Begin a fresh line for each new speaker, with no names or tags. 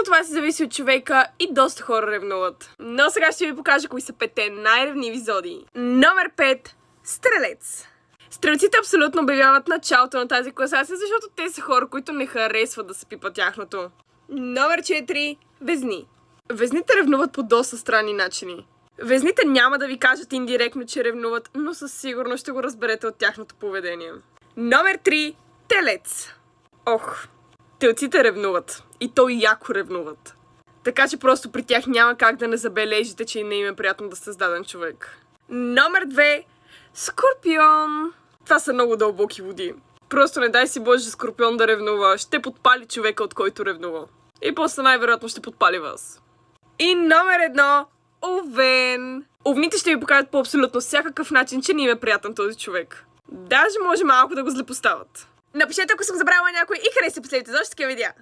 това си зависи от човека и доста хора ревнуват. Но сега ще ви покажа кои са 5 най-ревниви зодии. Номер 5. Стрелец. Стрелците абсолютно обявяват началото на тази класация, защото те са хора, които не харесват да се пипат тяхното. Номер 4. Везни. Везните ревнуват по доста странни начини. Везните няма да ви кажат индиректно, че ревнуват, но със сигурност ще го разберете от тяхното поведение. Номер 3. Телец. Ох, телците ревнуват. И то и яко ревнуват. Така че просто при тях няма как да не забележите, че не им е приятно да създаден човек. Номер 2. Скорпион. Това са много дълбоки води. Просто не дай си Боже Скорпион да ревнува. Ще подпали човека, от който ревнува. И после най-вероятно ще подпали вас. И номер 1. Овен. Овните ще ви покажат по абсолютно всякакъв начин, че не им е приятен този човек. Даже може малко да го злепоставят. Напишете, ако съм забравила някой и къде се последните за още такива видеа.